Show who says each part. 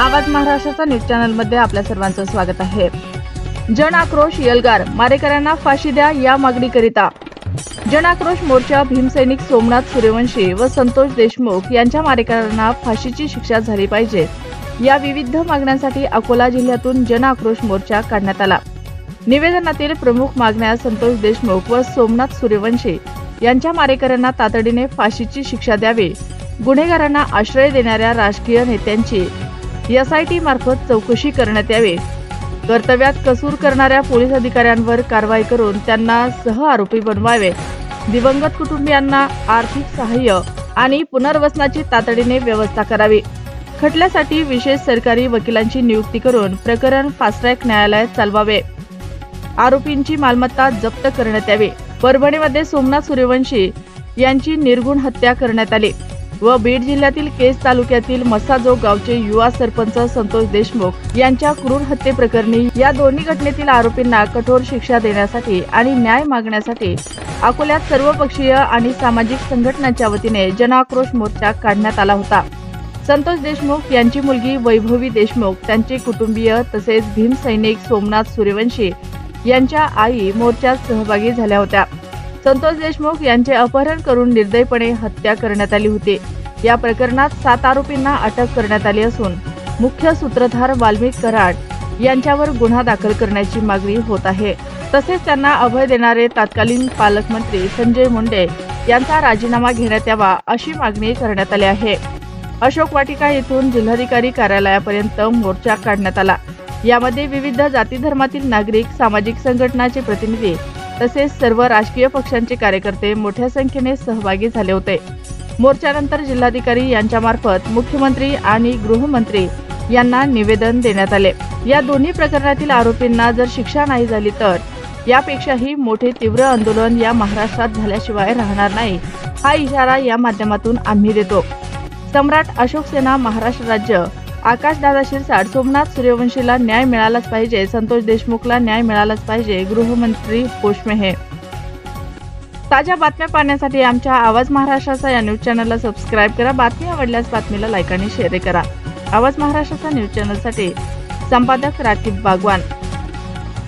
Speaker 1: आवाज महाराष्ट्राचा news channel मध्ये आपल्या सर्वांचं स्वागत आहे। जन आक्रोश एल्गार मारेकऱ्यांना फाशी द्या या मागणीकरिता जन आक्रोश मोर्चा भीमसैनिक सोमनाथ सूर्यवंशी व संतोष देशमुख यांच्या मारेकऱ्यांना फाशीची शिक्षा झाली पाहिजे या विविध मागण्यांसाठी अकोला जिल्ह्यातून जन आक्रोश मोर्चा काढण्यात आला। निवेदनातील प्रमुख मागण्या संतोष देशमुख व सोमनाथ सूर्यवंशी यांच्या मारेकऱ्यांना तातडीने फाशीची शिक्षा द्यावी, गुन्हेगारांना आश्रय देणाऱ्या राजकीय नेत्यांची SIT मार्फत चौकशी करण्यात यावी, कर्तव्यात कसूर करणाऱ्या पोलीस अधिकाऱ्यांवर कारवाई करून त्यांना सह आरोपी बनवावे, दिवंगत कुटुंबियांना आर्थिक सहाय्य आणि पुनर्वसनाची तातडीने व्यवस्था करावी, खटल्यासाठी विशेष सरकारी वकिलांची नियुक्ती करून प्रकरण फास्ट ट्रॅक न्यायालयात चालवावे, आरोपींची मालमत्ता जप्त करण्यात यावी। परभणीमध्ये सोमनाथ सूर्यवंशी यांची निर्गुण हत्या करण्यात आली व बीड जिल्ह्यातील केज तालुक्यातील मसाजोग गावचे युवा सरपंच संतोष देशमुख यांच्या क्रूर हत्येप्रकरणी या दोन्ही घटनेतील आरोपींना कठोर शिक्षा देण्यासाठी आणि न्याय मागण्यासाठी अकोल्यात सर्वपक्षीय आणि सामाजिक संघटनांच्या वतीने जन आक्रोश मोर्चा काढण्यात आला होता। संतोष देशमुख यांची मुलगी वैभवी देशमुख, त्यांचे कुटुंबीय तसेच भीमसैनिक सोमनाथ सूर्यवंशी यांच्या आई मोर्चात सहभागी झाल्या होत्या। संतोष देशमुख यांचे अपहरण करून निर्दयपणे हत्या करण्यात आली होती। या प्रकरणात 7 आरोपींना अटक करण्यात आली असून मुख्य सूत्रधार वाल्मिक कराड यांच्यावर गुन्हा दाखल करण्याची मागणी होत आहे। तसेच त्यांना अभय देणारे तत्कालीन पालकमंत्री संजय मुंडे यांचा राजीनामा घेण्यात यावा अशी मागणी करण्यात आली आहे। अशोक वाटिका येथून जिल्हाधिकारी कार्यालयापर्यंत मोर्चा काढण्यात आला। यामध्ये विविध जाती धर्मातील नागरिक, सामाजिक संघटनांचे प्रतिनिधी तसेच सर्व राजकीय पक्षांचे कार्यकर्ते मोठ्या संख्येने सहभागी झाले होते। मोर्चानंतर जिल्हाधिकारी यांच्यामार्फत मुख्यमंत्री आणि गृहमंत्री यांना निवेदन देण्यात आले। या दोन्ही प्रकरणातील आरोपींना जर शिक्षा नाही झाली तर यापेक्षाही मोठे तीव्र आंदोलन या महाराष्ट्रात झाल्याशिवाय राहणार नाही, हा इशारा या माध्यमातून आम्ही देतो। सम्राट अशोक सेना महाराष्ट्र राज्य आकाशदादा शिरसाट, सोमनाथ सूर्यवंशीला न्याय मिळालाच पाहिजे, संतोष देशमुखला न्याय मिळालाच पाहिजे, गृहमंत्री होश में है। ताज्या बातम्या पाहण्यासाठी आमच्या आवाज महाराष्ट्राचा या न्यूज चॅनलला सबस्क्राईब करा। बातमी आवडल्यास बातमीला लाईक आणि शेअर करा। आवाज महाराष्ट्राचा न्यूज चॅनलसाठी संपादक राकीब बागवान।